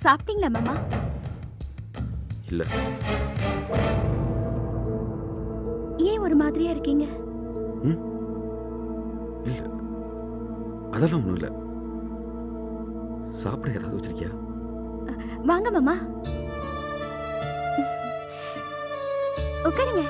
சாப்பிட்டீங்களா மாமா? இல்ல. ஏன் ஒரு மாதிரியா இருக்கீங்க? இல்ல, அதெல்லாம் ஒண்ணும் இல்ல. சாப்பிட ஏதாவது வச்சிருக்கியா? வாங்க மாமா, உட்காருங்க.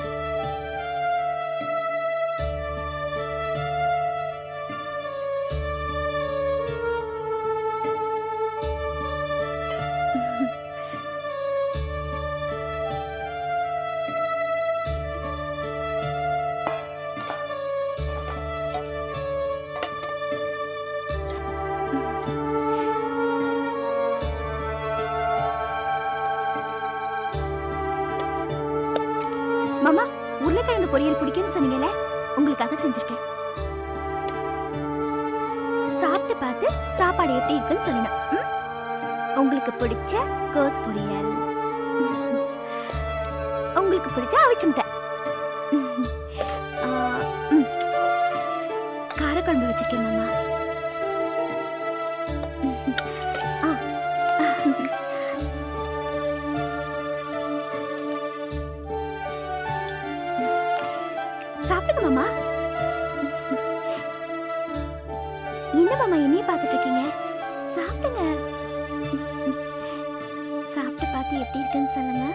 மாமா, உருளைக்கிழங்கு பொரியல் பிடிக்கும்னு சொன்னீங்கல்ல, உங்களுக்காக செஞ்சிருக்கேன். சாப்பிட்டு பார்த்து சாப்பாடு எப்படி இருக்குன்னு சொல்லணும். உங்களுக்கு பிடிச்ச கோஸ் பொரியல், உங்களுக்கு பிடிச்ச அவிச்ச முட்டை, காரக்குழம்பு வச்சிருக்கேன் மாமா. சாப்பிடுங்க மாமா. என்ன மாமா என்னைய பார்த்துட்டு இருக்கீங்க? சாப்பிடுங்க. சாப்பிட்டு பார்த்து எப்படி இருக்குன்னு சொல்லுங்க.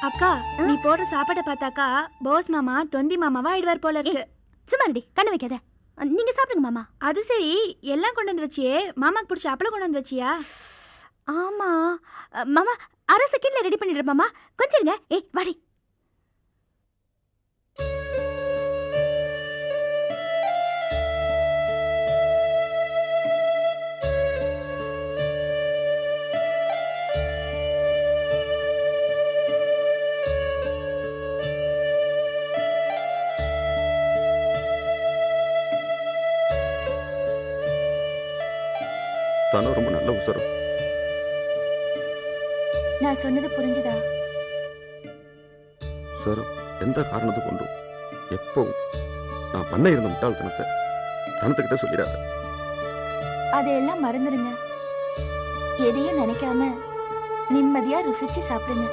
அக்கா, நீ போடுற சாப்பாட்டை பார்த்தாக்கா போஸ் மாமா தொந்தி மாமாவா ஆயிடுவார் போல இருக்கு. சும்மாடி கண்ணு வைக்காத. நீங்க சாப்பிடுங்க மாமா. அது சரி, எல்லாம் கொண்டு வந்து வச்சியே, மாமாக்கு பிடிச்ச அப்பளம் கொண்டு வந்து வச்சியா? ஆமா மாமா, அரை செகண்ட்ல ரெடி பண்ணிடுறேன் மாமா, கொஞ்சம் இருங்க. ஏய் வாடி. தானே ரொம்ப நல்ல உசரம். நான் சொன்னது புரிஞ்சுதா? சார், எந்த காரணத்தை கொண்டும் எப்பவும் நான் பண்ண இருந்த தனத்துக்கிட்ட சொல்லிடாத. அதையெல்லாம் மறந்துடுங்க. எதையும் நினைக்காம நிம்மதியா ருசிச்சு சாப்பிடுங்க.